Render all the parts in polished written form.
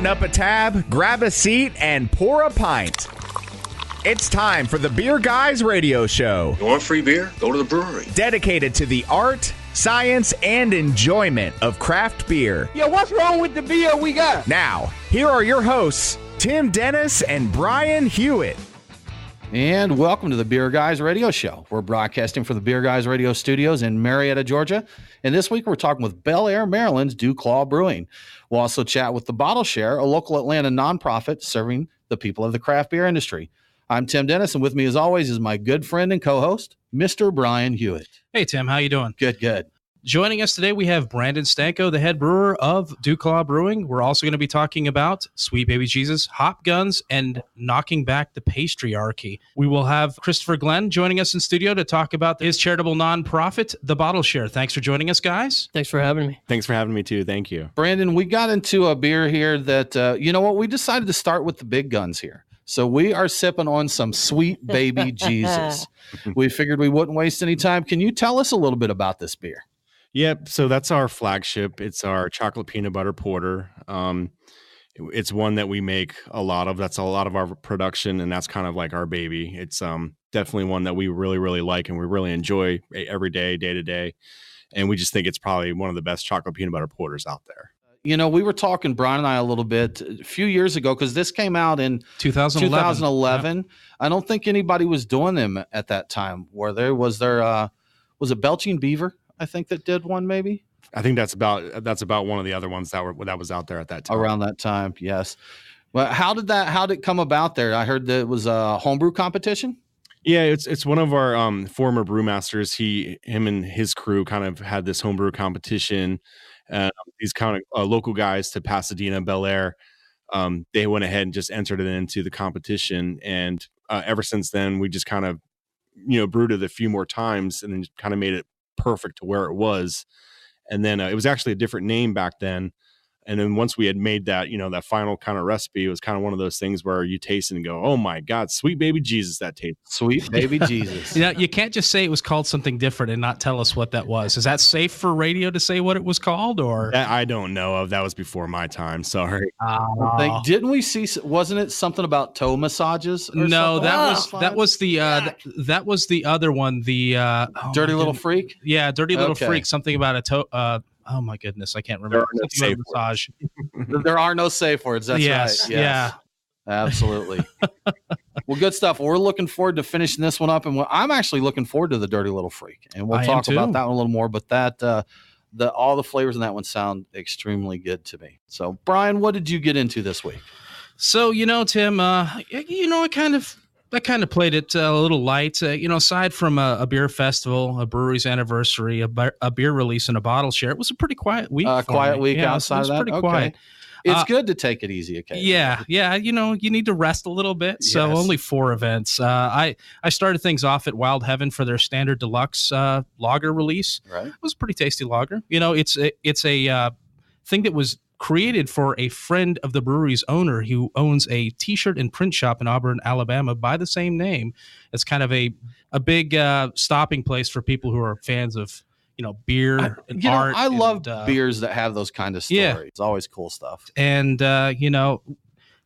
Open up a tab, grab a seat, and pour a pint. It's time for the Beer Guys Radio Show. You want free beer? Go to the brewery. Dedicated to the art, science, and enjoyment of craft beer. Yo, what's wrong with the beer we got? Now, here are your hosts, Tim Dennis and Brian Hewitt. And welcome to the Beer Guys Radio Show. We're broadcasting for the Beer Guys Radio Studios in Marietta, Georgia. And this week we're talking with Bel Air, Maryland's DuClaw Brewing. We'll also chat with the Bottle Share, a local Atlanta nonprofit serving the people of the craft beer industry. I'm Tim Dennis, and with me as always is my good friend and co-host, Mr. Brian Hewitt. Hey, Tim, how you doing? Good. Joining us today, we have Brandon Stanko, the head brewer of DuClaw Brewing. We're also going to be talking about Sweet Baby Jesus, hop guns, and knocking back the patriarchy. We will have Christopher Glenn joining us in studio to talk about his charitable nonprofit, The Bottle Share. Thanks for joining us, guys. Thanks for having me. Thanks for having me, too. Thank you. Brandon, we got into a beer here that, we decided to start with the big guns here. So we are sipping on some Sweet Baby Jesus. We figured we wouldn't waste any time. Can you tell us a little bit about this beer? Yep. So that's our flagship. It's our chocolate peanut butter porter. It's one that we make a lot of. That's a lot of our production, and that's kind of like our baby. It's definitely one that we really, really like, and we really enjoy every day, day to day. And we just think it's probably one of the best chocolate peanut butter porters out there. You know, we were talking, Brian and I, a little bit a few years ago, because this came out in 2011. Yep. I don't think anybody was doing them at that time. Was it Belching Beaver? I think that did one, maybe. I think that's about one of the other ones that was out there at that time. Around that time, yes. Well, how did it come about there? I heard that it was a homebrew competition. Yeah, it's one of our former brewmasters. Him and his crew kind of had this homebrew competition. These kind of local guys to Pasadena, Bel Air, they went ahead and just entered it into the competition. And ever since then, we just kind of, brewed it a few more times and then kind of made it perfect to where it was. And then it was actually a different name back then. And then once we had made that, that final kind of recipe, it was kind of one of those things where you taste it and go, oh my God, Sweet Baby Jesus, that tastes. Sweet Baby Jesus. You can't just say it was called something different and not tell us what that was. Is that safe for radio to say what it was called, or? I don't know of. That was before my time. Sorry. Didn't we see, wasn't it something about toe massages? No, that was the other one. The Dirty Little Freak? Yeah. Dirty Little Freak. Something about a toe. Oh my goodness, I can't remember. Massage. There are no safe words. That's right. Yes. Yeah, absolutely. Well, good stuff. We're looking forward to finishing this one up, and I'm actually looking forward to the Dirty Little Freak, and we'll talk about that one a little more. But that all the flavors in that one sound extremely good to me. So, Brian, what did you get into this week? So, Tim, I kind of played it a little light, aside from a beer festival, a brewery's anniversary, a beer release, and a bottle share. It was a pretty quiet week. Week outside of that. Pretty quiet. It's good to take it easy occasionally. Yeah. You need to rest a little bit. So only 4 events. I started things off at Wild Heaven for their standard deluxe lager release. Right. It was a pretty tasty lager. It's a thing that was created for a friend of the brewery's owner who owns a t-shirt and print shop in Auburn, Alabama by the same name. It's kind of a big stopping place for people who are fans of, beer and art. I love beers that have those kind of stories. Yeah. It's always cool stuff. And,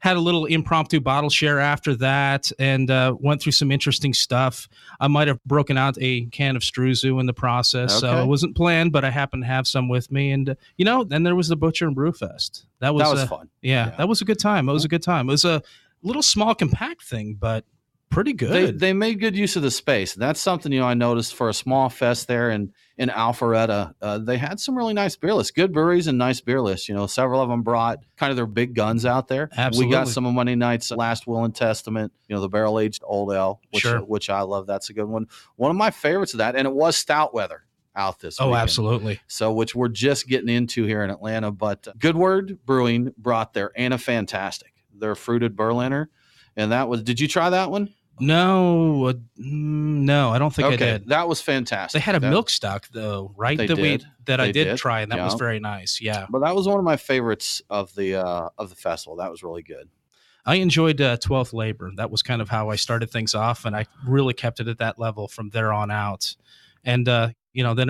had a little impromptu bottle share after that and went through some interesting stuff. I might have broken out a can of Struzu in the process. So it wasn't planned, but I happened to have some with me. And, then there was the Butcher and Brew Fest. That was fun. Yeah, that was a good time. It was a good time. It was a little small, compact thing, but pretty good. They made good use of the space. That's something, I noticed for a small fest there in Alpharetta. They had some really nice beer lists, good breweries and nice beer lists. Several of them brought kind of their big guns out there. Absolutely. We got some of Monday night's Last Will and Testament, the barrel-aged Old Ale, which I love. That's a good one. One of my favorites of that, and it was stout weather out this weekend. Absolutely. So, which we're just getting into here in Atlanta. But Good Word Brewing brought their Anna Fantastic, their fruited Berliner. And that was, did you try that one? No, I don't think I did. That was fantastic. They had a milk stock though, right? I did try, and that was very nice. Yeah, but that was one of my favorites of the festival. That was really good. I enjoyed 12th Labor. That was kind of how I started things off, and I really kept it at that level from there on out. And then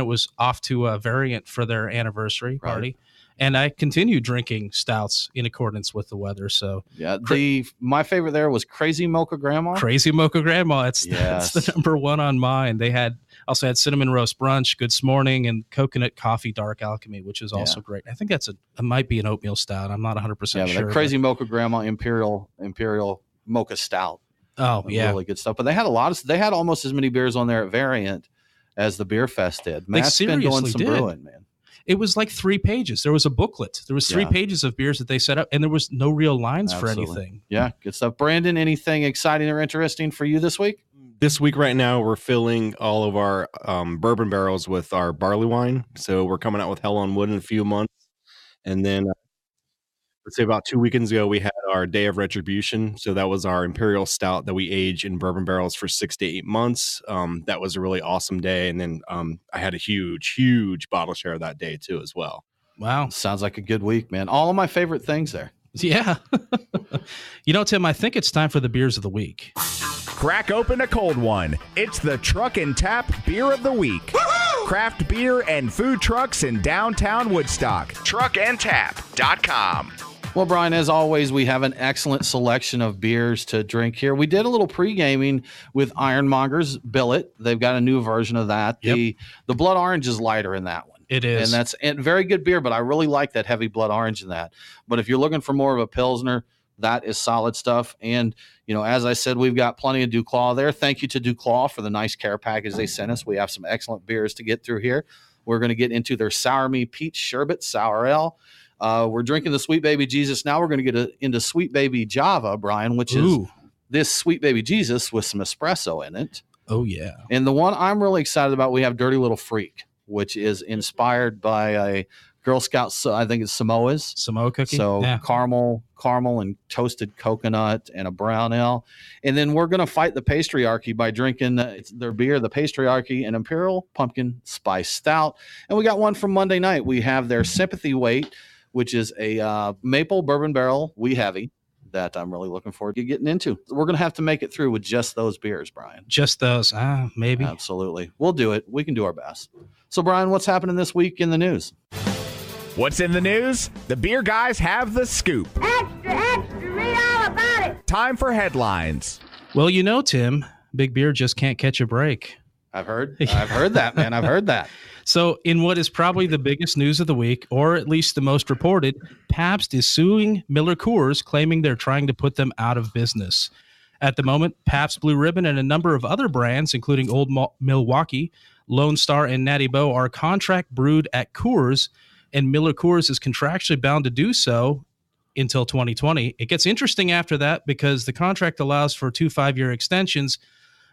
it was off to a Variant for their anniversary party. And I continue drinking stouts in accordance with the weather. So yeah, my favorite there was Crazy Mocha Grandma. Crazy Mocha Grandma. That's the number one on mine. They also had cinnamon roast brunch, Good Morning, and coconut coffee dark alchemy, which is also great. I think it might be an oatmeal stout. I'm not 100% sure. But Crazy Mocha Grandma Imperial Mocha Stout. Oh yeah, really good stuff. But they had almost as many beers on there at Variant as the Beer Fest did. Matt's been doing some brewing, man. It was like 3 pages. There was a booklet. There was 3 pages of beers that they set up, and there was no real lines for anything. Yeah, good stuff. Brandon, anything exciting or interesting for you this week? This week right now, we're filling all of our bourbon barrels with our barley wine. So we're coming out with Hell on Wood in a few months. And then let's say about 2 weekends ago, we had our Day of Retribution. So that was our Imperial Stout that we age in bourbon barrels for 6 to 8 months. That was a really awesome day. And then I had a huge bottle share of that day too as well. Wow. Sounds like a good week, man. All of my favorite things there. Yeah. Tim, I think it's time for the beers of the week. Crack open a cold one. It's the Truck and Tap Beer of the Week. Woo-hoo! Craft beer and food trucks in downtown Woodstock. Truckandtap.com. Well, Brian, as always, we have an excellent selection of beers to drink here. We did a little pre-gaming with Ironmonger's Billet. They've got a new version of that. Yep. The blood orange is lighter in that one. It is. And that's very good beer, but I really like that heavy blood orange in that. But if you're looking for more of a Pilsner, that is solid stuff. And, as I said, we've got plenty of DuClaw there. Thank you to DuClaw for the nice care package they sent us. We have some excellent beers to get through here. We're going to get into their Sour Me Peach Sherbet Sour Ale. We're drinking the Sweet Baby Jesus. Now we're going to get into Sweet Baby Java, Brian, which is this Sweet Baby Jesus with some espresso in it. Oh, yeah. And the one I'm really excited about, we have Dirty Little Freak, which is inspired by a Girl Scout, I think it's Samoa cookie. So caramel and toasted coconut and a brown ale. And then we're going to fight the Pastryarchy by drinking their beer, the Pastryarchy, an Imperial Pumpkin Spice Stout. And we got one from Monday night. We have their Sympathy Weight, which is a maple bourbon barrel wee heavy that I'm really looking forward to getting into. We're going to have to make it through with just those beers, Brian. Just those, maybe. Absolutely. We'll do it. We can do our best. So, Brian, what's happening this week in the news? What's in the news? The beer guys have the scoop. Extra, read all about it. Time for headlines. Well, Tim, Big Beer just can't catch a break. I've heard that, man. I've heard that. So in what is probably the biggest news of the week, or at least the most reported, Pabst is suing Miller Coors, claiming they're trying to put them out of business. At the moment, Pabst Blue Ribbon and a number of other brands, including Old Milwaukee, Lone Star, and Natty Boh, are contract brewed at Coors, and Miller Coors is contractually bound to do so until 2020. It gets interesting after that because the contract allows for 2 5-year extensions,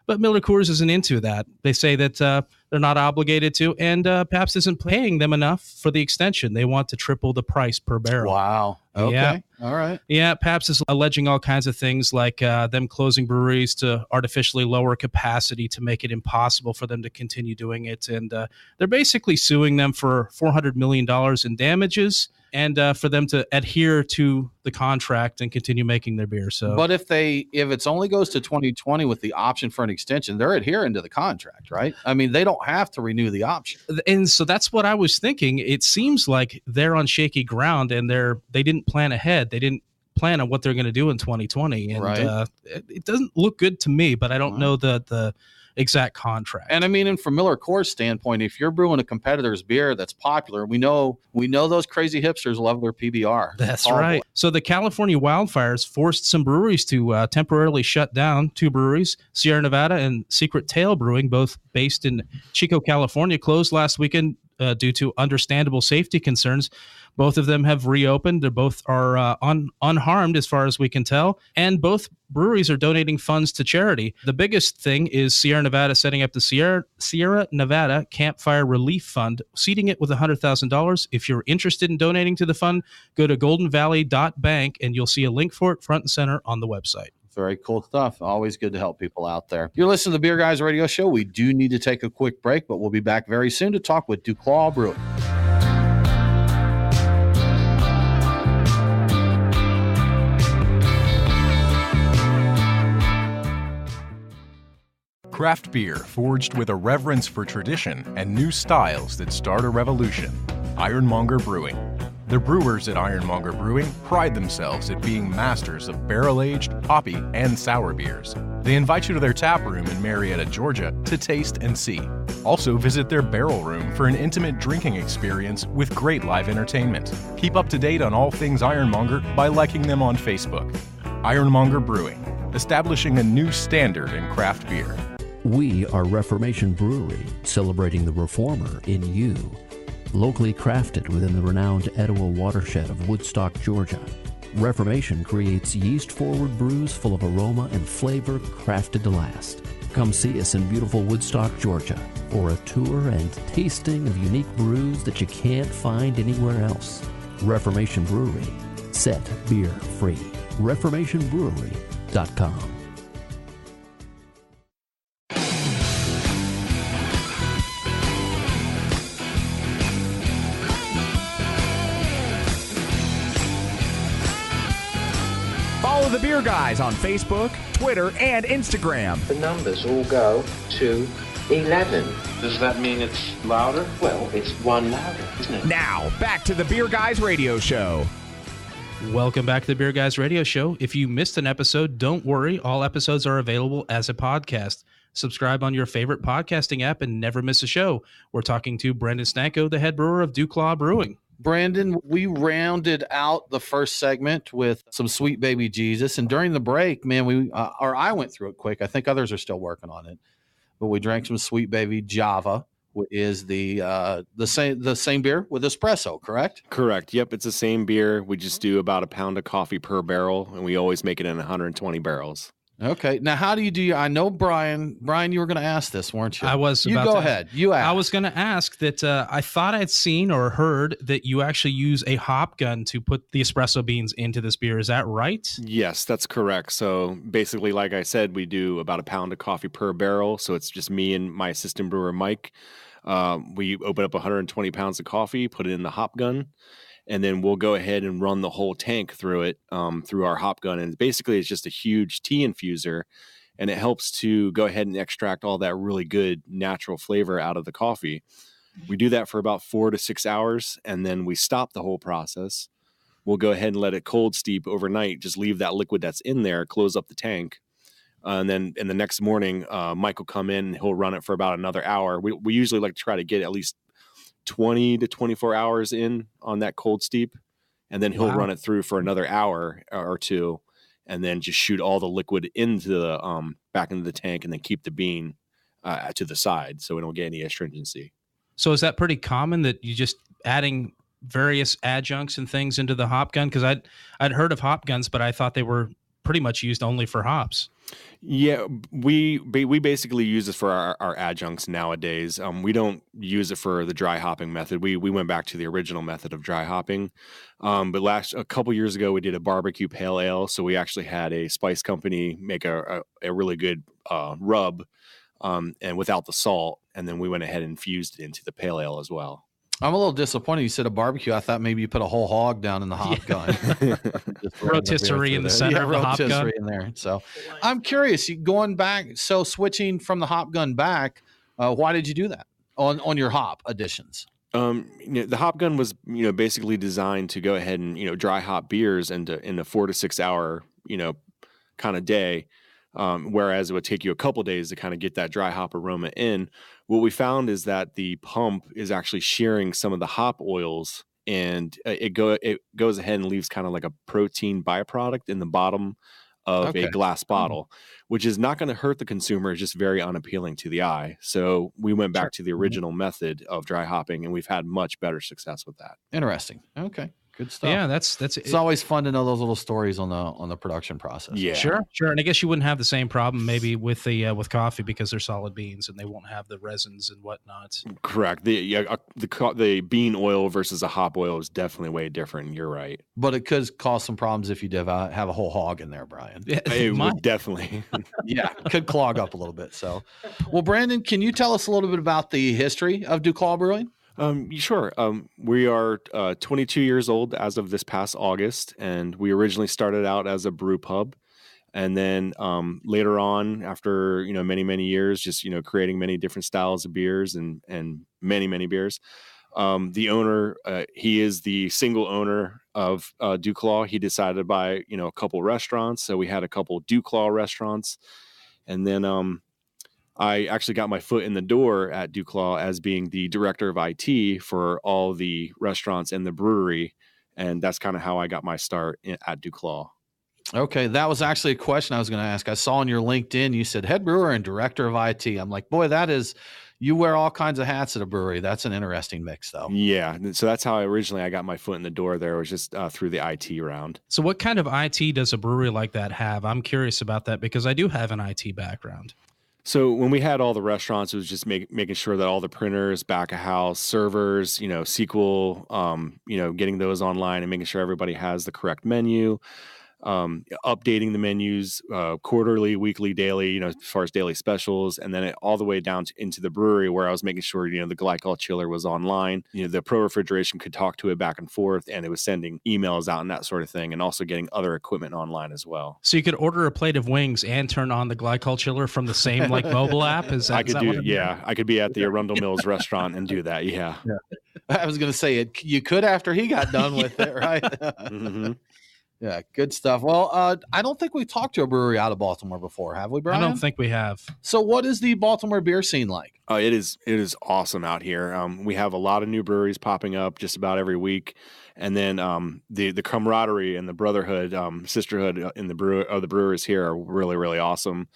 but Miller Coors isn't into that. They say that they're not obligated to, and Pabst isn't paying them enough for the extension. They want to triple the price per barrel. Wow. Okay. Yeah. All right. Yeah, Pabst is alleging all kinds of things like them closing breweries to artificially lower capacity to make it impossible for them to continue doing it. And they're basically suing them for $400 million in damages and for them to adhere to the contract and continue making their beer. So, but if it's only goes to 2020 with the option for an extension, they're adhering to the contract, right? I mean, they don't have to renew the option. And so that's what I was thinking. It seems like they're on shaky ground and they didn't plan ahead. They didn't plan on what they're going to do in 2020. And right. It doesn't look good to me, but I don't know the exact contract. And I mean, and from Miller Coors' standpoint, if you're brewing a competitor's beer that's popular, we know those crazy hipsters love their PBR. That's right. So the California wildfires forced some breweries to temporarily shut down. 2 breweries, Sierra Nevada and Secret Tail Brewing, both based in Chico, California, closed last weekend due to understandable safety concerns. Both of them have reopened. They both are unharmed as far as we can tell. And both breweries are donating funds to charity. The biggest thing is Sierra Nevada setting up the Sierra Nevada Campfire Relief Fund, seeding it with $100,000. If you're interested in donating to the fund, go to goldenvalley.bank and you'll see a link for it front and center on the website. Very cool stuff. Always good to help people out there. You're listening to the Beer Guys Radio Show. We do need to take a quick break, but we'll be back very soon to talk with DuClaw Brewing. Craft beer forged with a reverence for tradition and new styles that start a revolution. Ironmonger Brewing. The brewers at Ironmonger Brewing pride themselves at being masters of barrel-aged, hoppy, and sour beers. They invite you to their tap room in Marietta, Georgia to taste and see. Also visit their barrel room for an intimate drinking experience with great live entertainment. Keep up to date on all things Ironmonger by liking them on Facebook. Ironmonger Brewing, establishing a new standard in craft beer. We are Reformation Brewery, celebrating the reformer in you. Locally crafted within the renowned Etowah watershed of Woodstock, Georgia, Reformation creates yeast-forward brews full of aroma and flavor crafted to last. Come see us in beautiful Woodstock, Georgia, for a tour and tasting of unique brews that you can't find anywhere else. Reformation Brewery, set beer free. ReformationBrewery.com. Follow the Beer Guys on Facebook, Twitter, and Instagram. The numbers all go to 11. Does that mean it's louder? Well, it's one louder, isn't it? Now, back to the Beer Guys Radio Show. Welcome back to the Beer Guys Radio Show. If you missed an episode, don't worry. All episodes are available as a podcast. Subscribe on your favorite podcasting app and never miss a show. We're talking to Brandon Stanko, the head brewer of DuClaw Brewing. Brandon, we rounded out the first segment with some Sweet Baby Jesus, and during the break, man, I went through it quick. I think others are still working on it, but we drank some Sweet Baby Java, which is the same beer with espresso, correct? Correct. Yep, it's the same beer. We just do about a pound of coffee per barrel, and we always make it in 120 barrels. Okay. Now, how do you do? I know, Brian, you were going to ask this, weren't you? I was. You go ahead. You ask. I was going to ask that. I thought I'd seen or heard that you actually use a hop gun to put the espresso beans into this beer. Is that right? Yes, that's correct. So basically, like I said, we do about a pound of coffee per barrel. So it's just me and my assistant brewer, Mike. We open up 120 pounds of coffee, put it in the hop gun, and then we'll go ahead and run the whole tank through it, through our hop gun. And basically, it's just a huge tea infuser, and it helps to go ahead and extract all that really good natural flavor out of the coffee. We do that for about 4 to 6 hours, and then we stop the whole process. We'll go ahead and let it cold steep overnight, just leave that liquid that's in there, close up the tank. And then in the next morning, Mike will come in and he'll run it for about another hour. We usually like to try to get at least 20 to 24 hours in on that cold steep. And then he'll run it through for another hour or two, and then just shoot all the liquid into the back into the tank, and then keep the bean to the side so we don't get any astringency. So is that pretty common that you just adding various adjuncts and things into the hop gun? Because I'd heard of hop guns, but I thought they were pretty much used only for hops. Yeah, we basically use this for our adjuncts nowadays. We don't use it for the dry hopping method. We went back to the original method of dry hopping. But a couple years ago, we did a barbecue pale ale. So we actually had a spice company make a really good rub, and without the salt. And then we went ahead and infused it into the pale ale as well. I'm a little disappointed. You said a barbecue. I thought maybe you put a whole hog down in the hop gun. Rotisserie in the center of the hop gun. In there. So I'm curious, going back, so switching from the hop gun back, why did you do that on your hop additions? The hop gun was, basically designed to go ahead and, dry hop beers in a 4 to 6 hour, kind of day. Whereas it would take you a couple days to kind of get that dry hop aroma in. What we found is that the pump is actually shearing some of the hop oils, and it goes ahead and leaves kind of like a protein byproduct in the bottom of a glass bottle, which is not going to hurt the consumer. It's just very unappealing to the eye. So we went back to the original method of dry hopping, and we've had much better success with that. Interesting. Okay. Good stuff. Yeah, that's it's always fun to know those little stories on the production process. Yeah, sure. And I guess you wouldn't have the same problem maybe with with coffee, because they're solid beans and they won't have the resins and whatnot. Correct. The bean oil versus a hop oil is definitely way different. You're right. But it could cause some problems if you did have a whole hog in there, Brian. It would definitely. Yeah, could clog up a little bit. So, well, Brandon, can you tell us a little bit about the history of DuClaw Brewing? Sure. We are 22 years old as of this past August, and we originally started out as a brew pub. And then later on, after many years, just creating many different styles of beers and many beers, The owner, he is the single owner of DuClaw. He decided to buy, a couple restaurants. So we had a couple DuClaw restaurants. And then I actually got my foot in the door at DuClaw as being the director of IT for all the restaurants in the brewery. And that's kind of how I got my start at DuClaw. Okay, that was actually a question I was going to ask. I saw on your LinkedIn, you said head brewer and director of IT. I'm like, boy, you wear all kinds of hats at a brewery. That's an interesting mix, though. Yeah, so that's how I got my foot in the door there, was just through the IT round. So what kind of IT does a brewery like that have? I'm curious about that because I do have an IT background. So when we had all the restaurants, it was just making sure that all the printers, back of house, servers, SQL, getting those online and making sure everybody has the correct menu. Updating the menus quarterly, weekly, daily, as far as daily specials, and then all the way down into the brewery where I was making sure, the glycol chiller was online, the pro refrigeration could talk to it back and forth, and it was sending emails out and that sort of thing, and also getting other equipment online as well. So you could order a plate of wings and turn on the glycol chiller from the same mobile app? I could be at the Arundel Mills restaurant and do that. Yeah. I was going to say you could after he got done with it, right? Mm-hmm. Yeah, good stuff. Well, I don't think we've talked to a brewery out of Baltimore before, have we, Brian? I don't think we have. So what is the Baltimore beer scene like? It is awesome out here. We have a lot of new breweries popping up just about every week. And then the camaraderie and the brotherhood, sisterhood in the brewers here are really, really awesome.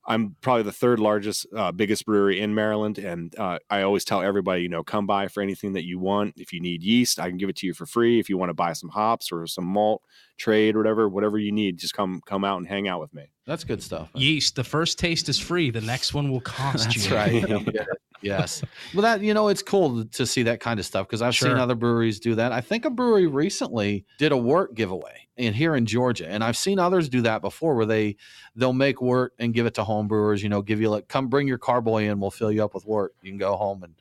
I'm probably the third largest, biggest brewery in Maryland. And I always tell everybody, come by for anything that you want. If you need yeast, I can give it to you for free. If you want to buy some hops or some malt, trade, whatever you need, just come out and hang out with me. That's good stuff. Yeast, the first taste is free. The next one will cost you. That's right. Yes. Well, that, it's cool to see that kind of stuff because I've seen other breweries do that. I think a brewery recently did a wort giveaway here in Georgia, and I've seen others do that before where they'll make wort and give it to home brewers, give you come bring your carboy in, we'll fill you up with wort. You can go home and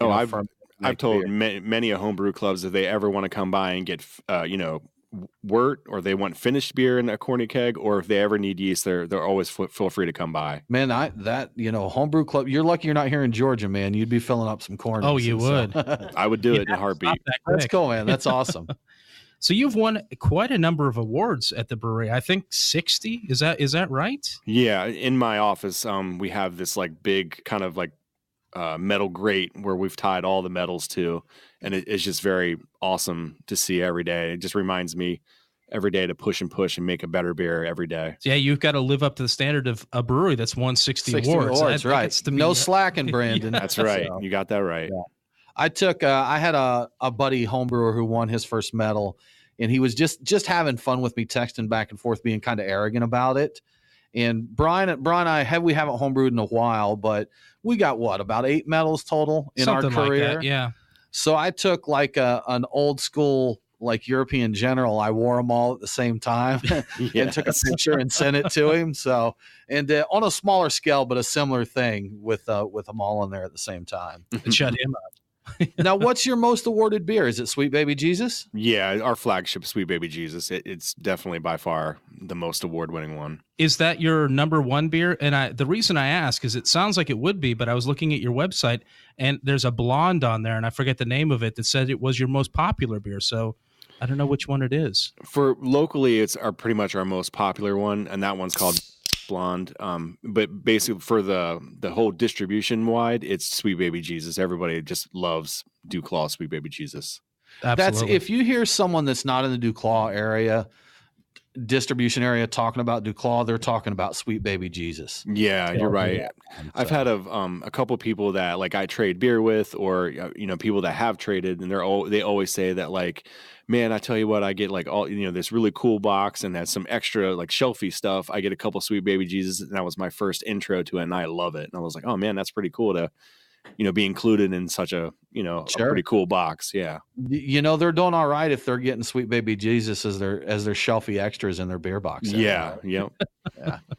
I've told many a homebrew clubs if they ever want to come by and get wort, or they want finished beer in a corny keg, or if they ever need yeast, they're always feel free to come by. Man, homebrew club, you're lucky you're not here in Georgia, man. You'd be filling up some corn. Oh, you would. I would do it in a heartbeat. That's cool, man. That's awesome. So you've won quite a number of awards at the brewery. I think 60. Is that right? Yeah. In my office, we have this big kind of metal grate where we've tied all the medals to, and it's just very awesome to see every day. It just reminds me every day to push and make a better beer every day. Yeah, you've got to live up to the standard of a brewery that's won 60 awards. Right. No slacking, Brandon. That's right. So, you got that right. Yeah. I had a buddy homebrewer who won his first medal, and he was just having fun with me, texting back and forth, being kind of arrogant about it. And Brian and I we haven't homebrewed in a while, but we got about 8 medals total in Something our career. Like that, yeah. So I took an old school European general. I wore them all at the same time and took a picture and sent it to him. So, and on a smaller scale, but a similar thing with them all in there at the same time. It shut him up. Now, what's your most awarded beer? Is it Sweet Baby Jesus? Yeah, our flagship Sweet Baby Jesus. It's definitely by far the most award-winning one. Is that your number one beer? And the reason I ask is it sounds like it would be, but I was looking at your website and there's a blonde on there, and I forget the name of it, that said it was your most popular beer. So I don't know which one it is. For locally, it's pretty much our most popular one, and that one's called Blonde. But basically for the whole distribution wide, it's Sweet Baby Jesus. Everybody just loves DuClaw Sweet Baby Jesus. Absolutely. If you hear someone that's not in the DuClaw area, distribution area, talking about DuClaw, they're talking about Sweet Baby Jesus. Yeah, you're right. Yeah. I've had a couple people that I trade beer with, or people that have traded, and they always say that man, I tell you what, I get all this really cool box and has some extra shelfy stuff. I get a couple Sweet Baby Jesus, and that was my first intro to it, and I love it. And I was like, oh man, that's pretty cool to be included in such a a pretty cool box. Yeah, they're doing all right if they're getting Sweet Baby Jesus as their shelfy extras in their beer box. Yeah, yeah,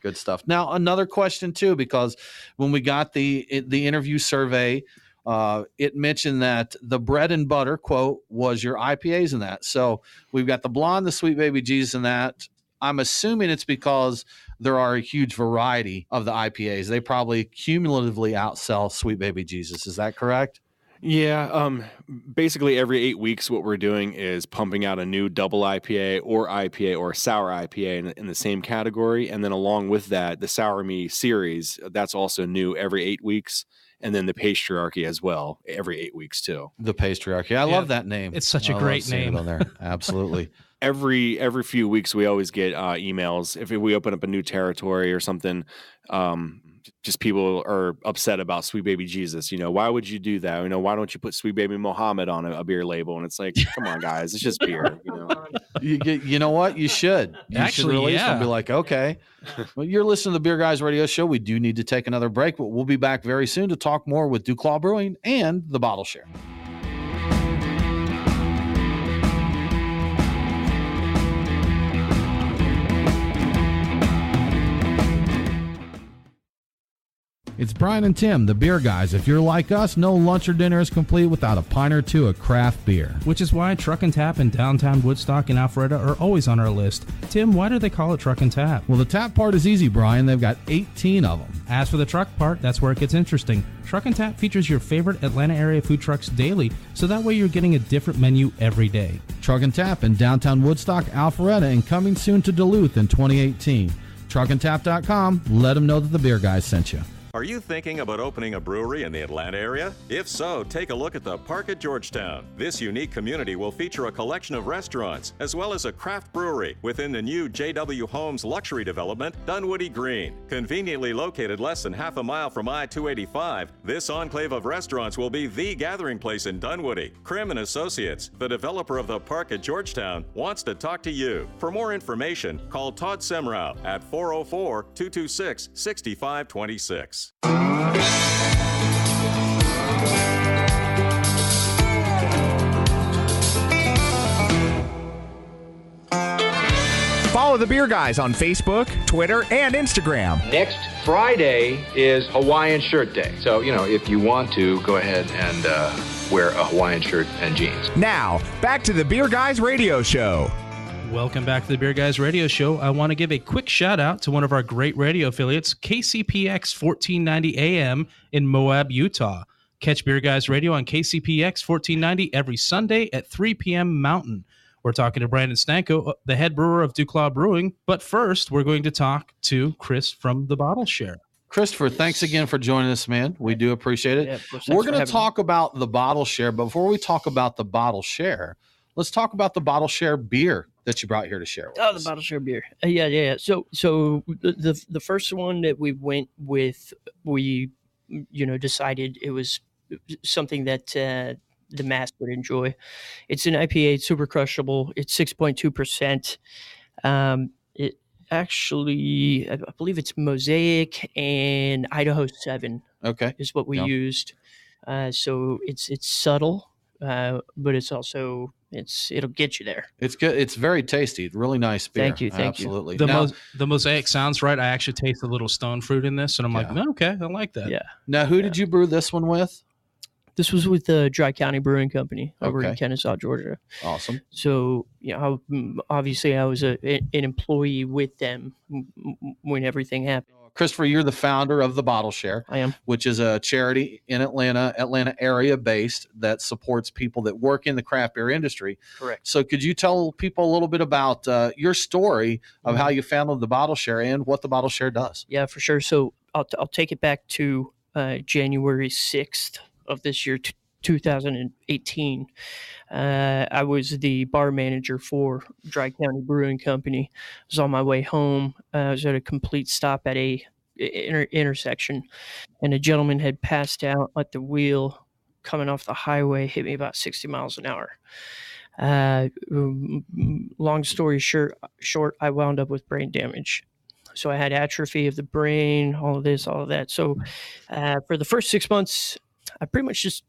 good stuff. Now another question too, because when we got the interview survey, it mentioned that the bread and butter quote was your IPAs in that. So we've got the blonde, the Sweet Baby Jesus in that. I'm assuming it's because there are a huge variety of the IPAs. They probably cumulatively outsell Sweet Baby Jesus. Is that correct? Yeah. Basically, every 8 weeks, what we're doing is pumping out a new double IPA or sour IPA in the same category. And then along with that, the Sour Me series, that's also new every 8 weeks. And then the Patriarchy as well, every 8 weeks too. The Patriarchy. I love that name. It's such a great name on there. Absolutely. Every few weeks, we always get emails. If we open up a new territory or something, just people are upset about Sweet Baby Jesus. Why would you do that? Why don't you put Sweet Baby Mohammed on a beer label? And it's like, come on, guys, it's just beer. You know what? You should. Actually, release and be like, okay. Well, you're listening to the Beer Guys Radio Show. We do need to take another break, but we'll be back very soon to talk more with DuClaw Brewing and the Bottle Share. It's Brian and Tim, the Beer Guys. If you're like us, no lunch or dinner is complete without a pint or two of craft beer. Which is why Truck and Tap in downtown Woodstock and Alpharetta are always on our list. Tim, why do they call it Truck and Tap? Well, the tap part is easy, Brian. They've got 18 of them. As for the truck part, that's where it gets interesting. Truck and Tap features your favorite Atlanta area food trucks daily, so that way you're getting a different menu every day. Truck and Tap in downtown Woodstock, Alpharetta, and coming soon to Duluth in 2018. Truckandtap.com. Let them know that the Beer Guys sent you. Are you thinking about opening a brewery in the Atlanta area? If so, take a look at the Park at Georgetown. This unique community will feature a collection of restaurants, as well as a craft brewery within the new J.W. Homes luxury development, Dunwoody Green. Conveniently located less than half a mile from I-285, this enclave of restaurants will be the gathering place in Dunwoody. Krim & Associates, the developer of the Park at Georgetown, wants to talk to you. For more information, call Todd Semrau at 404-226-6526. Follow the Beer Guys on Facebook, Twitter, and Instagram. Next Friday is Hawaiian Shirt Day. So, if you want to, go ahead and wear a Hawaiian shirt and jeans. Now, back to the Beer Guys Radio Show. Welcome back to the Beer Guys Radio Show. I want to give a quick shout out to one of our great radio affiliates, KCPX 1490 AM in Moab, Utah. Catch Beer Guys Radio on KCPX 1490 every Sunday at 3 p.m. Mountain. We're talking to Brandon Stanko, the head brewer of DuClaw Brewing. But first, we're going to talk to Chris from the Bottle Share. Christopher, thanks again for joining us, man. We do appreciate it. Yeah, we're going to talk about the Bottle Share. But before we talk about the Bottle Share, let's talk about the Bottle Share beer that you brought here to share with us. The Bottle Share beer. Yeah. So the first one that we went with, we decided it was something that the mass would enjoy. It's an IPA, it's super crushable. It's 6.2%. It actually, I believe it's Mosaic and Idaho 7. Okay, is what we used. So it's subtle, but it's also it'll get you there. It's good. It's very tasty. Really nice beer. Thank you. Absolutely. The Mosaic sounds right. I actually taste a little stone fruit in this, and I'm like, okay, I like that. Yeah. Now, who did you brew this one with? This was with the Dry County Brewing Company over in Kennesaw, Georgia. Awesome. So, obviously I was an employee with them when everything happened. Christopher, you're the founder of the Bottle Share. I am. Which is a charity in Atlanta area based that supports people that work in the craft beer industry. Correct. So could you tell people a little bit about your story of how you founded the Bottle Share and what the Bottle Share does? Yeah, for sure. So I'll take it back to January 6th of this year, 2018. I was the bar manager for Dry County Brewing Company. I was on my way home. I was at a complete stop at a intersection, and a gentleman had passed out at the wheel coming off the highway, hit me about 60 miles an hour. Long story short, I wound up with brain damage. So I had atrophy of the brain, all of that. So for the first 6 months, I pretty much just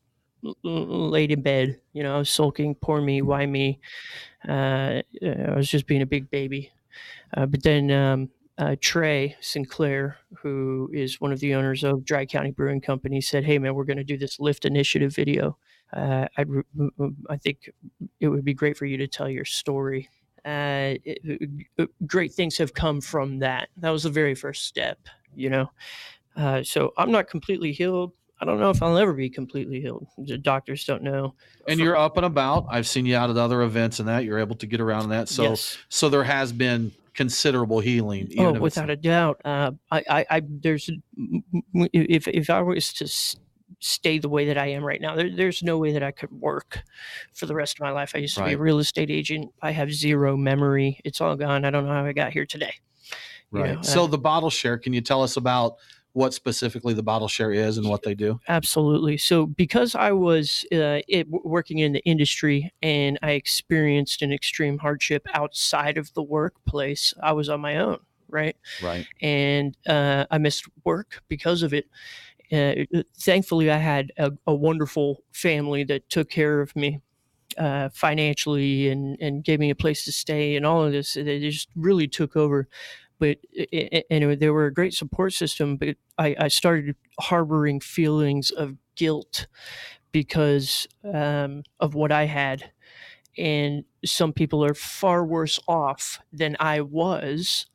laid in bed. I was sulking, poor me, why me? I was just being a big baby. But then Trey Sinclair, who is one of the owners of Dry County Brewing Company, said, "Hey, man, we're going to do this Lift Initiative video. I think it would be great for you to tell your story." Great things have come from that. That was the very first step, So I'm not completely healed. I don't know if I'll ever be completely healed. The doctors don't know. And you're up and about. I've seen you out at other events and that you're able to get around that. So, Yes. so there has been considerable healing. Even if Without a doubt. There's, if I was to stay the way that I am right now, there's no way that I could work for the rest of my life. I used to be a real estate agent. I have zero memory. It's all gone. I don't know how I got here today. Right. You know, So the bottle share, can you tell us about what specifically the bottle share is and what they do? Absolutely. So because I was working in the industry and I experienced an extreme hardship outside of the workplace, I was on my own, right? Right. And I missed work because of it. Thankfully, I had a wonderful family that took care of me financially and gave me a place to stay and all of this. They just really took over. But anyway, they were a great support system. But I started harboring feelings of guilt because of what I had. And some people are far worse off than I was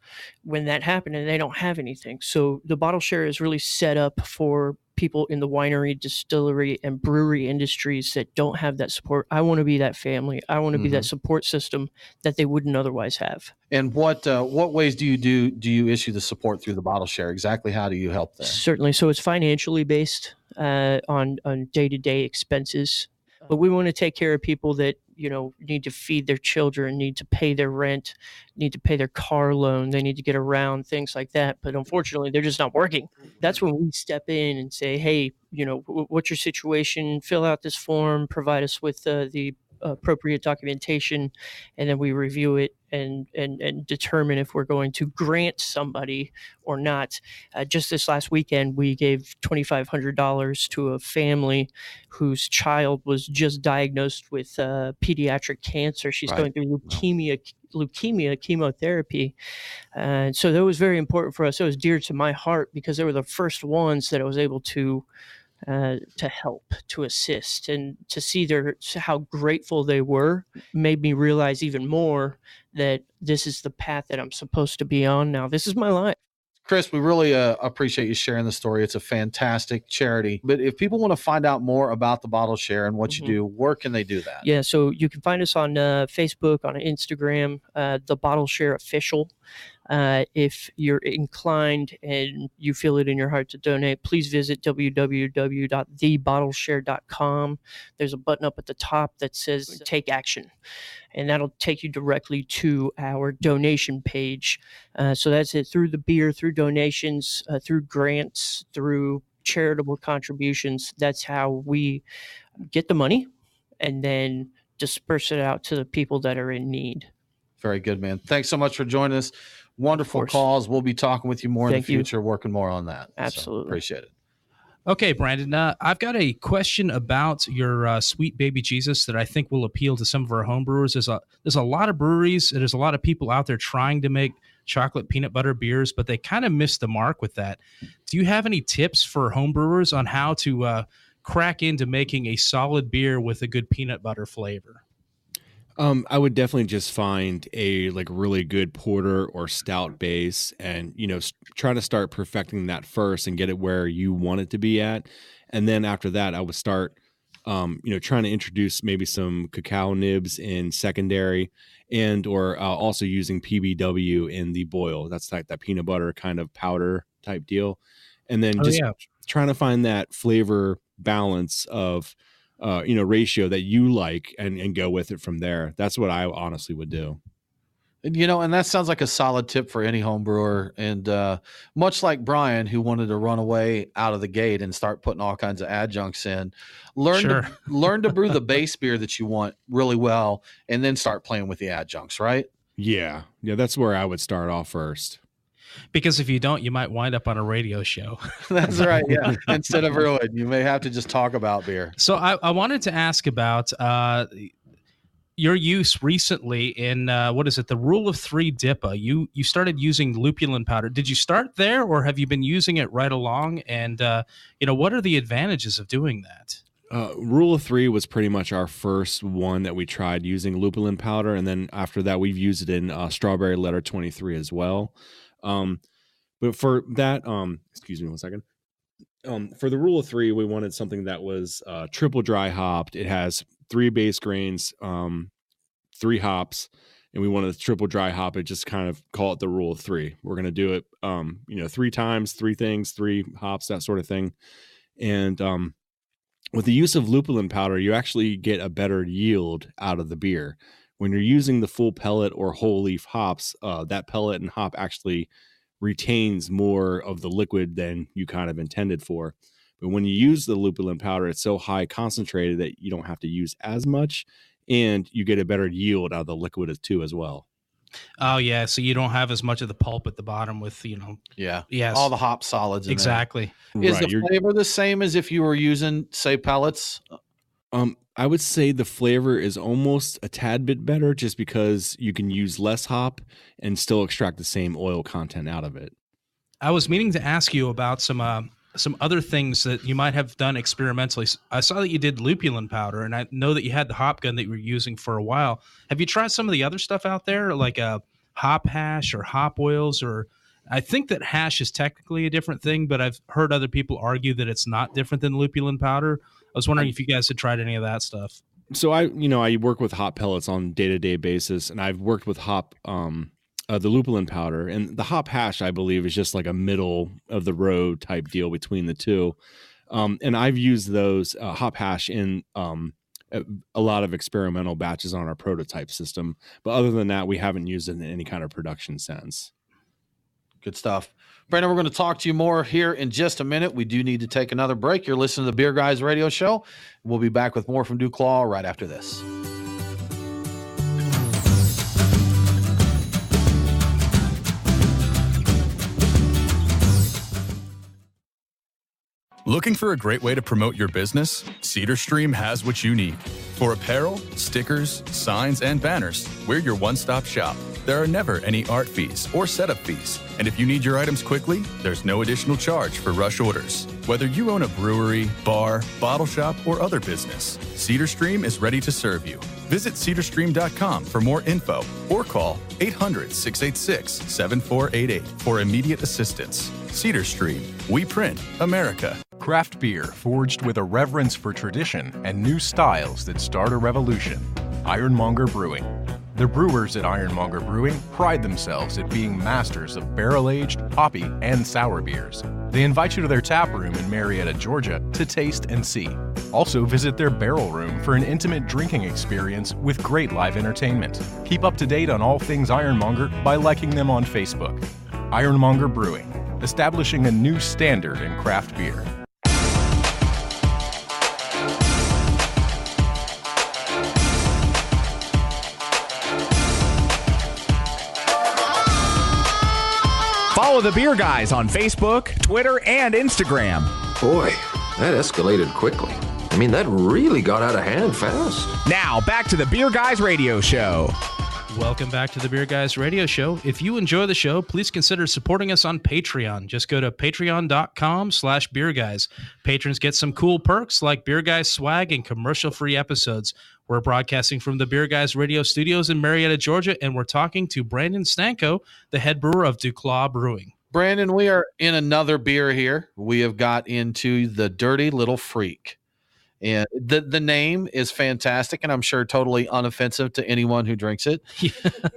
when that happened, and they don't have anything. So the bottle share is really set up for people in the winery, distillery, and brewery industries that don't have that support. I want to be that family. I want to be that support system that they wouldn't otherwise have. And what ways do you issue the support through the bottle share? Exactly how do you help there? Certainly. So it's financially based on day-to-day expenses. But we want to take care of people that, need to feed their children, need to pay their rent, need to pay their car loan, they need to get around, things like that. But unfortunately, they're just not working. That's when we step in and say, hey, what's your situation? Fill out this form, provide us with the appropriate documentation, and then we review it and determine if we're going to grant somebody or not. Just this last weekend, we gave $2,500 to a family whose child was just diagnosed with pediatric cancer. She's going through leukemia chemotherapy. And so that was very important for us. It was dear to my heart because they were the first ones that I was able to help, to assist, and to see how grateful they were made me realize even more that this is the path that I'm supposed to be on now. This is my life. Chris, we really appreciate you sharing the story. It's a fantastic charity. But if people want to find out more about the bottle share and what you do, where can they do that? Yeah, so you can find us on Facebook, on Instagram, the Bottle Share Official. If you're inclined and you feel it in your heart to donate, please visit www.thebottleshare.com. There's a button up at the top that says Take Action, and that'll take you directly to our donation page. So that's it, through the beer, through donations, through grants, through charitable contributions. That's how we get the money and then disperse it out to the people that are in need. Very good, man. Thanks so much for joining us. Wonderful calls. We'll be talking with you more in the future, working more on that. Absolutely. So, appreciate it. Okay, Brandon, I've got a question about your Sweet Baby Jesus that I think will appeal to some of our homebrewers. There's a lot of breweries, there's a lot of people out there trying to make chocolate peanut butter beers, but they kind of missed the mark with that. Do you have any tips for homebrewers on how to crack into making a solid beer with a good peanut butter flavor? I would definitely just find a really good porter or stout base and, try to start perfecting that first and get it where you want it to be at. And then after that, I would start, trying to introduce maybe some cacao nibs in secondary or also using PBW in the boil. That's like that peanut butter kind of powder type deal. And then trying to find that flavor balance of, ratio that you like and go with it from there. That's what I honestly would do. And that sounds like a solid tip for any home brewer. And much like Brian, who wanted to run away out of the gate and start putting all kinds of adjuncts in, learn to brew the base beer that you want really well, and then start playing with the adjuncts, right? Yeah. That's where I would start off first. Because if you don't, you might wind up on a radio show. That's right. Yeah. Instead of brewing, you may have to just talk about beer. So I wanted to ask about your use recently in the Rule of 3 DIPA. You started using lupulin powder. Did you start there, or have you been using it right along? And what are the advantages of doing that? Rule of 3 was pretty much our first one that we tried using lupulin powder, and then after that, we've used it in Strawberry Letter 23 as well. But for that, excuse me one second. For the rule of 3, we wanted something that was triple dry hopped. It has 3 base grains, 3 hops, and we wanted to triple dry hop it, just kind of call it the rule of 3. We're going to do it, 3 times, 3 things, 3 hops, that sort of thing. And with the use of lupulin powder, you actually get a better yield out of the beer. When you're using the full pellet or whole leaf hops, that pellet and hop actually retains more of the liquid than you kind of intended for. But when you use the lupulin powder, it's so high concentrated that you don't have to use as much, and you get a better yield out of the liquid too as well. Oh yeah, so you don't have as much of the pulp at the bottom with yes, all the hop solids in exactly. There. Is the flavor the same as if you were using, say, pellets? I would say the flavor is almost a tad bit better, just because you can use less hop and still extract the same oil content out of it. I was meaning to ask you about some other things that you might have done experimentally. I saw that you did lupulin powder, and I know that you had the hop gun that you were using for a while. Have you tried some of the other stuff out there, like a hop hash or hop oils? Or I think that hash is technically a different thing, but I've heard other people argue that it's not different than lupulin powder. I was wondering if you guys had tried any of that stuff. So I work with hop pellets on day-to-day basis, and I've worked with hop, the lupulin powder, and the hop hash, I believe, is just like a middle of the road type deal between the two. And I've used those hop hash in a lot of experimental batches on our prototype system. But other than that, we haven't used it in any kind of production sense. Good stuff. Brandon, we're going to talk to you more here in just a minute. We do need to take another break. You're listening to the Beer Guys Radio Show. We'll be back with more from DuClaw right after this. Looking for a great way to promote your business? CedarStream has what you need. For apparel, stickers, signs, and banners, we're your one-stop shop. There are never any art fees or setup fees. And if you need your items quickly, there's no additional charge for rush orders. Whether you own a brewery, bar, bottle shop, or other business, CedarStream is ready to serve you. Visit cedarstream.com for more info or call 800-686-7488 for immediate assistance. CedarStream. We print America. Craft beer forged with a reverence for tradition and new styles that start a revolution. Ironmonger Brewing. The brewers at Ironmonger Brewing pride themselves at being masters of barrel-aged, hoppy, and sour beers. They invite you to their tap room in Marietta, Georgia to taste and see. Also visit their barrel room for an intimate drinking experience with great live entertainment. Keep up to date on all things Ironmonger by liking them on Facebook. Ironmonger Brewing, establishing a new standard in craft beer. Follow the Beer Guys on Facebook, Twitter, and Instagram. Boy, that escalated quickly. I mean, that really got out of hand fast. Now, back to the Beer Guys Radio Show. Welcome back to the Beer Guys Radio Show. If you enjoy the show, please consider supporting us on Patreon. Just go to patreon.com/beerguys. Patrons get some cool perks like Beer Guys swag and commercial-free episodes. We're broadcasting from the Beer Guys Radio Studios in Marietta, Georgia, and we're talking to Brandon Stanko, the head brewer of DuClaw Brewing. Brandon, we are in another beer here. We have got into the Dirty Little Freak. And the name is fantastic, and I'm sure totally unoffensive to anyone who drinks it.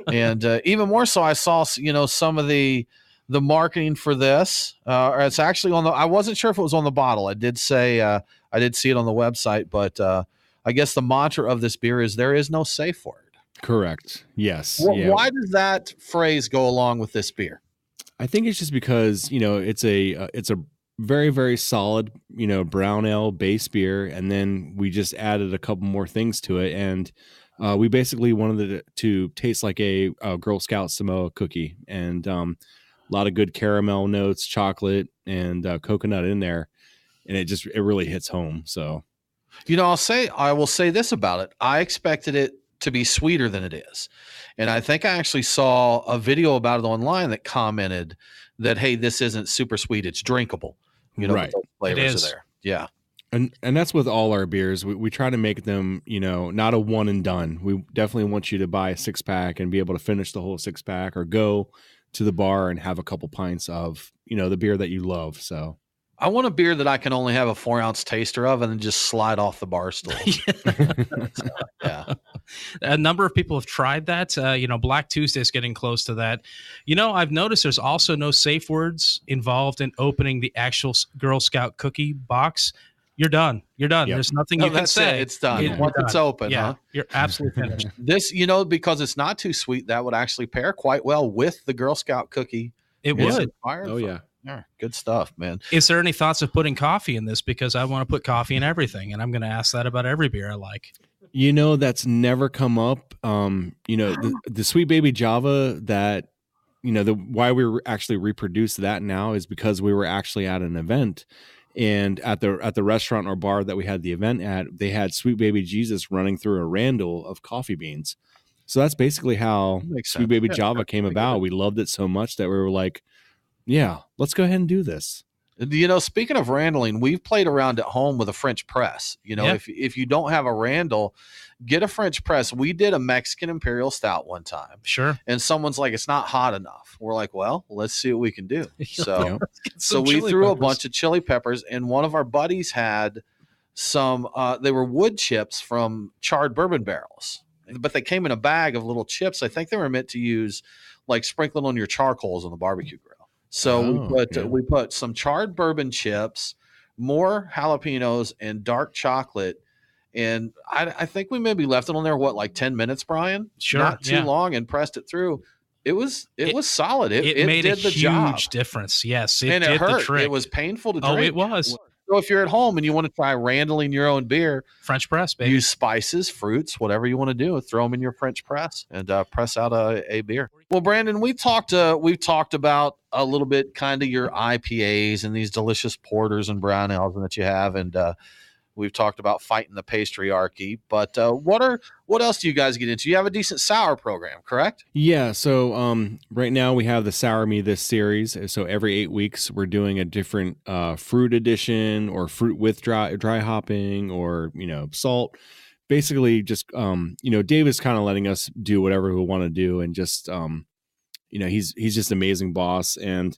And even more so, I saw some of the marketing for this. It's actually on the. I wasn't sure if it was on the bottle. I did say I did see it on the website, but I guess the mantra of this beer is there is no safe word. Correct. Yes. Why does that phrase go along with this beer? I think it's just because it's a very, very solid, brown ale base beer. And then we just added a couple more things to it. And we basically wanted it to taste like a Girl Scout Samoa cookie, and a lot of good caramel notes, chocolate, and coconut in there. And it really hits home. So, I will say this about it. I expected it to be sweeter than it is. And I think I actually saw a video about it online that commented that, hey, this isn't super sweet. It's drinkable. Right. Those flavors are there. Yeah. And that's with all our beers. We try to make them, not a one and done. We definitely want you to buy a 6-pack and be able to finish the whole 6-pack, or go to the bar and have a couple pints of, the beer that you love. So I want a beer that I can only have a 4-ounce taster of and then just slide off the bar stool. Yeah. A number of people have tried that. Black Tuesday is getting close to that. I've noticed there's also no safe words involved in opening the actual Girl Scout cookie box. You're done. You're done. Yep. There's nothing you can say. It's done. You're Once it's done. open, yeah, you're absolutely finished. This, because it's not too sweet, that would actually pair quite well with the Girl Scout cookie. It would. Oh, yeah. Yeah, good stuff, man. Is there any thoughts of putting coffee in this? Because I want to put coffee in everything, and I'm going to ask that about every beer I like. That's never come up. The Sweet Baby Java that, why we actually reproduced that now is because we were actually at an event, and at the restaurant or bar that we had the event at, they had Sweet Baby Jesus running through a randle of coffee beans. So that's basically how Sweet Baby Java came about. We loved it so much that we were like, yeah, let's go ahead and do this. Speaking of randling, we've played around at home with a French press. If you don't have a randle, get a French press. We did a Mexican Imperial Stout one time. Sure. And someone's like, it's not hot enough. We're like, well, let's see what we can do. So we chili threw a peppers. bunch of chili peppers, and one of our buddies had some, they were wood chips from charred bourbon barrels, but they came in a bag of little chips. I think they were meant to use like sprinkling on your charcoals on the barbecue grill. So we put some charred bourbon chips, more jalapenos, and dark chocolate. And I think we maybe left it on there, like 10 minutes, Brian? Sure. Not too long, and pressed it through. It was solid. It made did a the job. huge difference. Yes. And it did hurt. the trick. It was painful to drink. Oh, it was. So if you're at home and you want to try randling your own beer, French press, baby. Use spices, fruits, whatever you want to do. Throw them in your French press and press out a beer. Well, Brandon, we've talked about a little bit kind of your IPAs and these delicious porters and brown ales that you have, and we've talked about fighting the patriarchy. But what else do you guys get into? You have a decent sour program, correct? Yeah. So right now we have the Sour Me This series. So every 8 weeks we're doing a different fruit edition or fruit with dry hopping or salt. Basically, just Dave is kind of letting us do whatever we want to do, and just he's just an amazing boss. And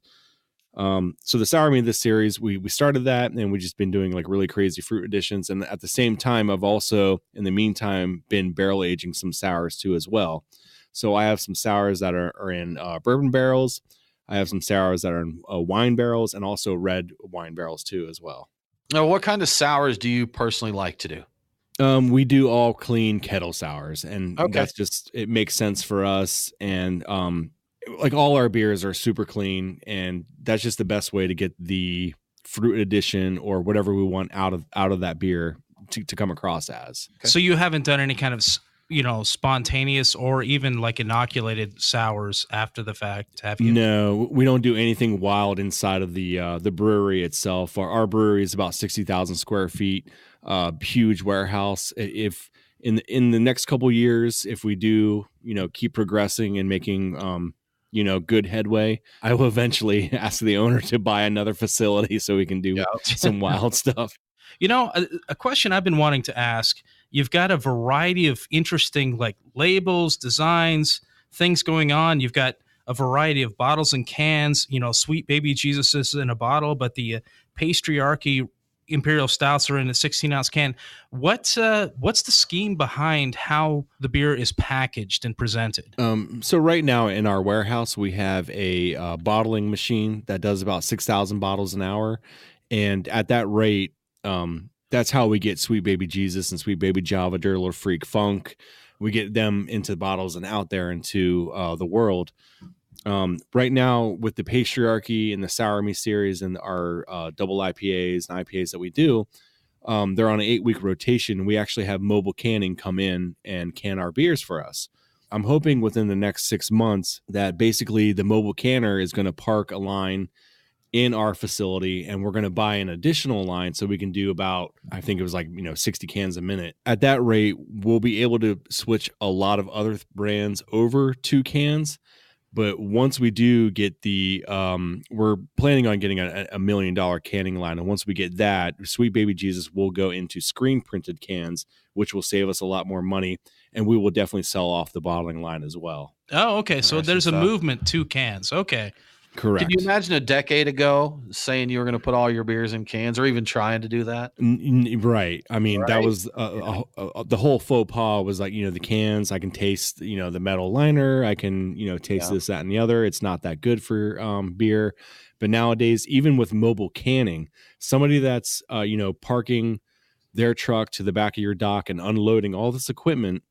so the Sour Me This series, we started that, and we've just been doing like really crazy fruit additions. And at the same time, I've also, in the meantime, been barrel aging some sours too as well. So I have some sours that are in bourbon barrels. I have some sours that are in wine barrels, and also red wine barrels too as well. Now, what kind of sours do you personally like to do? We do all clean kettle sours, and that's just, it makes sense for us. And like all our beers are super clean, and that's just the best way to get the fruit addition or whatever we want out of that beer to come across as. Okay. So you haven't done any kind of spontaneous or even like inoculated sours after the fact, have you? No, we don't do anything wild inside of the brewery itself. Our brewery is about 60,000 square feet, huge warehouse. If in the next couple years, if we do keep progressing and making good headway, I will eventually ask the owner to buy another facility so we can do some wild stuff. A question I've been wanting to ask, you've got a variety of interesting like labels, designs, things going on. You've got a variety of bottles and cans, Sweet Baby Jesus is in a bottle, but the Patriarchy Imperial Stouts are in a 16-ounce can. What's the scheme behind how the beer is packaged and presented? So right now in our warehouse, we have a bottling machine that does about 6,000 bottles an hour. And at that rate, that's how we get Sweet Baby Jesus and Sweet Baby Java, Dirty Little Freak, Funk. We get them into the bottles and out there into the world. Right now with the Patriarchy and the Sour Me series and our double IPAs and IPAs that we do, they're on an 8-week rotation. We actually have mobile canning come in and can our beers for us. I'm hoping within the next 6 months that basically the mobile canner is going to park a line in our facility, and we're going to buy an additional line so we can do about, I think it was like 60 cans a minute. At that rate, we'll be able to switch a lot of other brands over to cans. But once we do get we're planning on getting a $1 million canning line. And once we get that, Sweet Baby Jesus will go into screen printed cans, which will save us a lot more money. And we will definitely sell off the bottling line as well. Oh, okay. So there's a movement to cans. Okay. Correct. Can you imagine a decade ago saying you were going to put all your beers in cans, or even trying to do that? Right. I mean, that was the whole faux pas was like, the cans, I can taste, the metal liner. I can, taste this, that, and the other. It's not that good for beer. But nowadays, even with mobile canning, somebody that's, parking their truck to the back of your dock and unloading all this equipment,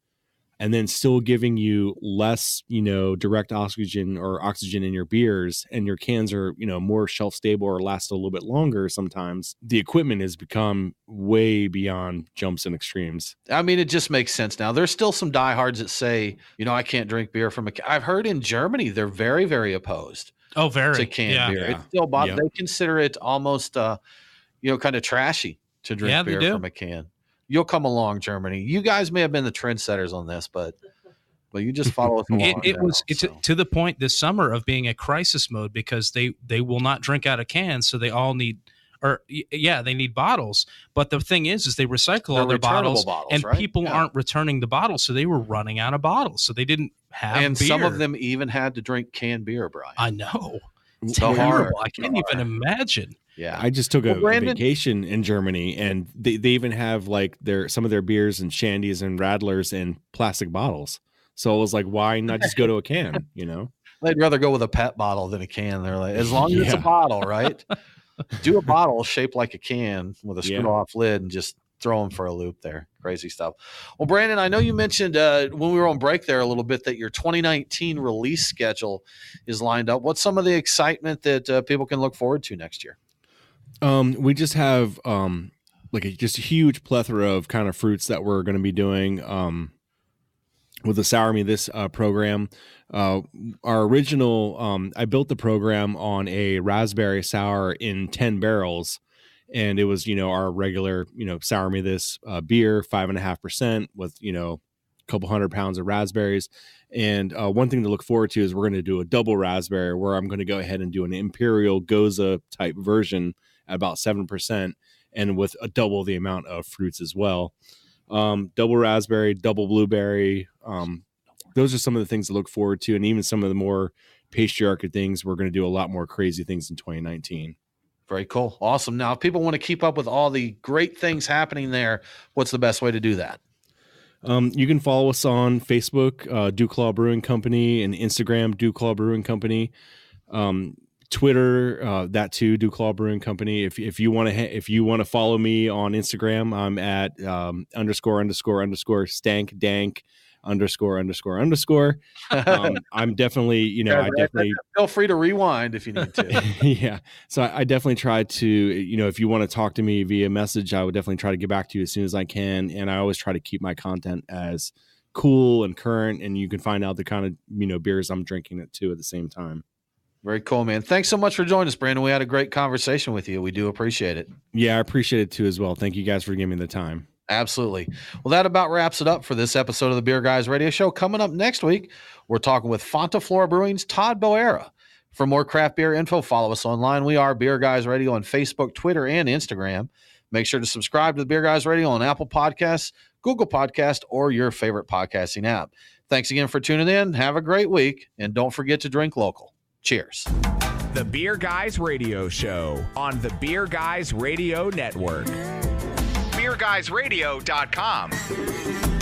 and then still giving you less, direct oxygen in your beers, and your cans are, more shelf stable or last a little bit longer. Sometimes the equipment has become way beyond jumps and extremes. I mean, it just makes sense now. There's still some diehards that say, I can't drink beer from a can. I've heard in Germany, they're very, very opposed. Oh, very. To canned beer. It's still they consider it almost, kind of trashy to drink beer from a can. You'll come along, Germany. You guys may have been the trendsetters on this, but you just follow us along. It's to the point this summer of being a crisis mode, because they will not drink out of cans, so they all need, they need bottles. But the thing is they recycle all their bottles, and right? people aren't returning the bottles, so they were running out of bottles, so they didn't have and beer. Some of them even had to drink canned beer, Brian. I know. It's terrible. I can't even imagine. Yeah, I just took a vacation in Germany, and they even have like some of their beers and shandies and radlers in plastic bottles. So I was like, why not just go to a can? They'd rather go with a PET bottle than a can. They're like, as long as it's a bottle, right? Do a bottle shaped like a can with a screw off lid and just throw them for a loop there. Crazy stuff. Well, Brandon, I know you mentioned when we were on break there a little bit that your 2019 release schedule is lined up. What's some of the excitement that people can look forward to next year? We just have just a huge plethora of kind of fruits that we're going to be doing with the Sour Me This program. Our original, I built the program on a raspberry sour in 10 barrels, and it was, our regular, Sour Me This beer, 5.5% with, a couple 100 pounds of raspberries. And one thing to look forward to is we're going to do a double raspberry, where I'm going to go ahead and do an Imperial Goza type version at about 7%, and with a double the amount of fruits as well. Double raspberry, double blueberry. Those are some of the things to look forward to. And even some of the more patriarchal things, we're going to do a lot more crazy things in 2019. Very cool. Awesome. Now, if people want to keep up with all the great things happening there, what's the best way to do that? You can follow us on Facebook, DuClaw Brewing Company, and Instagram, DuClaw Brewing Company. Twitter, that too, DuClaw Brewing Company. If you want to follow me on Instagram, I'm at ___ stank dank ___. I'm definitely, I definitely feel free to rewind if you need to. Yeah. So I definitely try to, if you want to talk to me via message, I would definitely try to get back to you as soon as I can. And I always try to keep my content as cool and current, and you can find out the kind of, beers I'm drinking it too at the same time. Very cool, man. Thanks so much for joining us, Brandon. We had a great conversation with you. We do appreciate it. Yeah, I appreciate it too as well. Thank you guys for giving me the time. Absolutely. Well, that about wraps it up for this episode of the Beer Guys Radio Show. Coming up next week, we're talking with Fonta Flora Brewing's Todd Boera. For more craft beer info, follow us online. We are Beer Guys Radio on Facebook, Twitter, and Instagram. Make sure to subscribe to the Beer Guys Radio on Apple Podcasts, Google Podcast, or your favorite podcasting app. Thanks again for tuning in. Have a great week, and don't forget to drink local. Cheers. The Beer Guys Radio Show on the Beer Guys Radio Network. BeerGuysRadio.com.